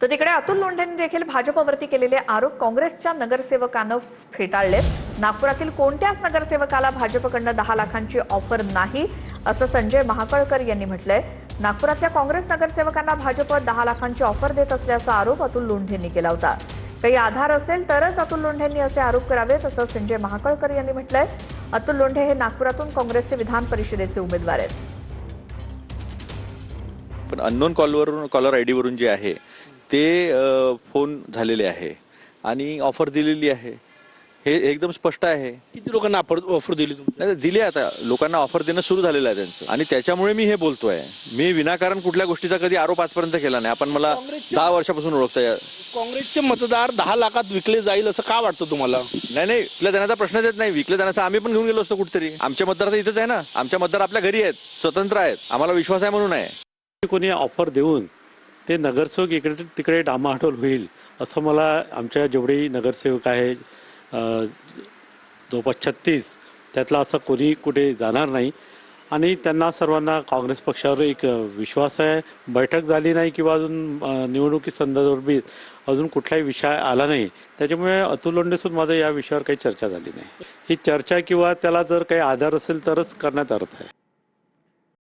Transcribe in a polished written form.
तर तिकडे अतुल लोंढेंनी देखील भाजपवरती केलेले आरोप काँग्रेसच्या नगरसेवकानं फेटाळलेत। नागपुरातील कोणत्याच नगरसेवकाला भाजपकडनं 10 लाखांची ऑफर नाही असं संजय महाकळकर यांनी म्हटलंय। नागपुरातल्या काँग्रेस नगरसेवकांना भाजप 10 लाखांची ऑफर देत असल्याचा आरोप अतुल लोंढेंनी केला होता। काही आधार असेल तरच अतुल लोंढेंनी असे आरोप करावेत असं संजय महाकळकर यांनी म्हटलंय। अतुल लोंढे हे नागपुरातून काँग्रेसचे विधान परिषदेचे उमेदवार आहेत। पण अननोन कॉलर आयडी वरून जे आहे ते फोन झालेले आहे आणि ऑफर दिलेली आहे, हे एकदम स्पष्ट आहे। किती लोकांना ऑफर दिली तुम्ही? नाही दिली, आता लोकांना ऑफर देणं सुरू झालेलं आहे त्यांचं, आणि त्याच्यामुळे मी हे बोलतोय। मी विनाकारण कुठल्या गोष्टीचा कधी आरोप आजपर्यंत केला नाही। आपण मला 10 वर्षापासून ओळखताय। काँग्रेसचे मतदार 10 लाखात विकले जाईल असं का वाटतं तुम्हाला? नाही, विकल्या जाण्याचा प्रश्नच येत नाही। विकल्या जाण्याचा आम्ही पण घेऊन गेलो असतो कुठेतरी। आमचे मतदार तर इथेच आहे ना, आमच्या मतदार आपल्या घरी आहेत, स्वतंत्र आहेत, आम्हाला विश्वास आहे म्हणून आहे। कोणी ऑफर देऊन ते नगरसेवक इकडे तिकडे डामाडोल होईल असं मला, आमच्या जेवढे नगरसेवक आहे जवळपास 36 त्यातला असं कोणी कुठे जाणार नाही। आणि त्यांना सर्वांना काँग्रेस पक्षावर एक विश्वास आहे। बैठक झाली नाही किंवा अजून निवडणुकी संदर्भात अजून कुठलाही विषय आला नाही, त्याच्यामुळे अतुल लोंढेसोबत माझं या विषयावर काही चर्चा झाली नाही। ही चर्चा किंवा त्याला जर काही आधार असेल तरच करण्यात अर्थ आहे।